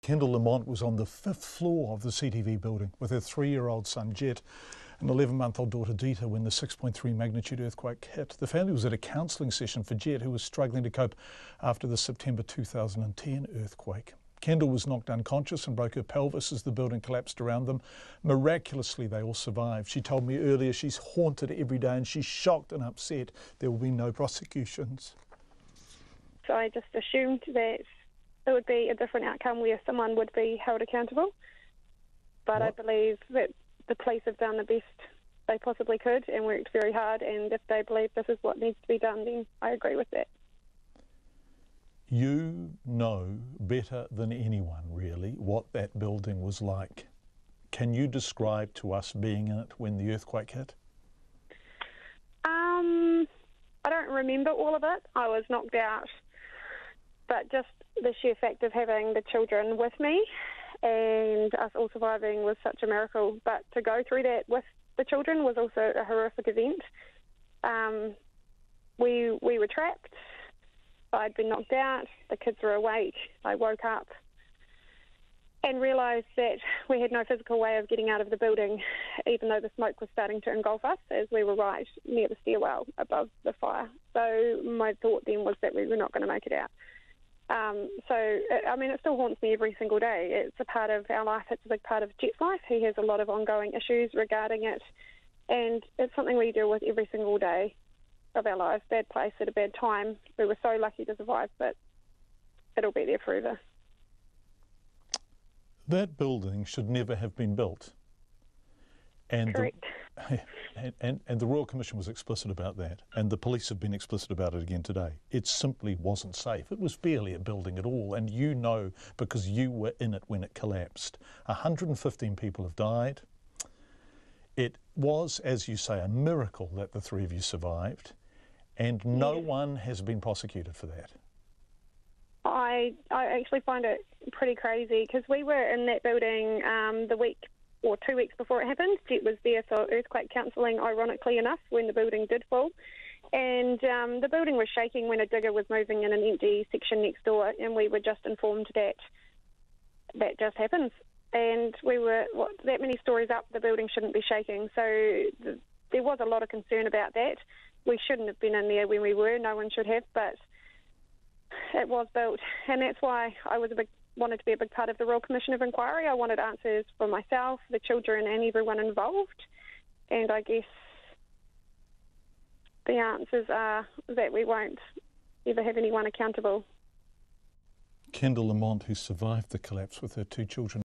Kendyll Lamont was on the 5th floor of the CTV building with her 3-year-old son Jet and 11-month-old daughter Dita when the 6.3 magnitude earthquake hit. The family was at a counselling session for Jet, who was struggling to cope after the September 2010 earthquake. Kendyll was knocked unconscious and broke her pelvis as the building collapsed around them. Miraculously, they all survived. She told me earlier she's haunted every day and she's shocked and upset there will be no prosecutions. So I just assumed that it would be a different outcome where someone would be held accountable. But I believe that the police have done the best they possibly could and worked very hard, and if they believe this is what needs to be done, then I agree with that. You know better than anyone, really, what that building was like. Can you describe to us being in it when the earthquake hit? I don't remember all of it. I was knocked out. But just the sheer fact of having the children with me and us all surviving was such a miracle. But to go through that with the children was also a horrific event. We were trapped. I'd been knocked out. The kids were awake. I woke up and realised that we had no physical way of getting out of the building, even though the smoke was starting to engulf us, as we were right near the stairwell above the fire. So my thought then was that we were not going to make it out. It still haunts me every single day. It's a part of our life. It's a big part of Jet's life. He has a lot of ongoing issues regarding it, and it's something we deal with every single day of our lives. Bad place at a bad time. We were so lucky to survive, but it'll be there forever. That building should never have been built. And correct. And the Royal Commission was explicit about that, and the police have been explicit about it again today. It simply wasn't safe. It was barely a building at all, and you know because you were in it when it collapsed. 115 people have died. It was, as you say, a miracle that the three of you survived, and no one has been prosecuted for that. I actually find it pretty crazy because we were in that building the week or 2 weeks before it happened. Jet was there for earthquake counselling, ironically enough, when the building did fall. And the building was shaking when a digger was moving in an empty section next door, and we were just informed that that just happens. And we were, that many stories up, the building shouldn't be shaking. So there was a lot of concern about that. We shouldn't have been in there when we were. No one should have, but it was built. And that's why I wanted to be a big part of the Royal Commission of Inquiry. I wanted answers for myself, the children and everyone involved. And I guess the answers are that we won't ever have anyone accountable. Kendyll Lamont, who survived the collapse with her 2 children.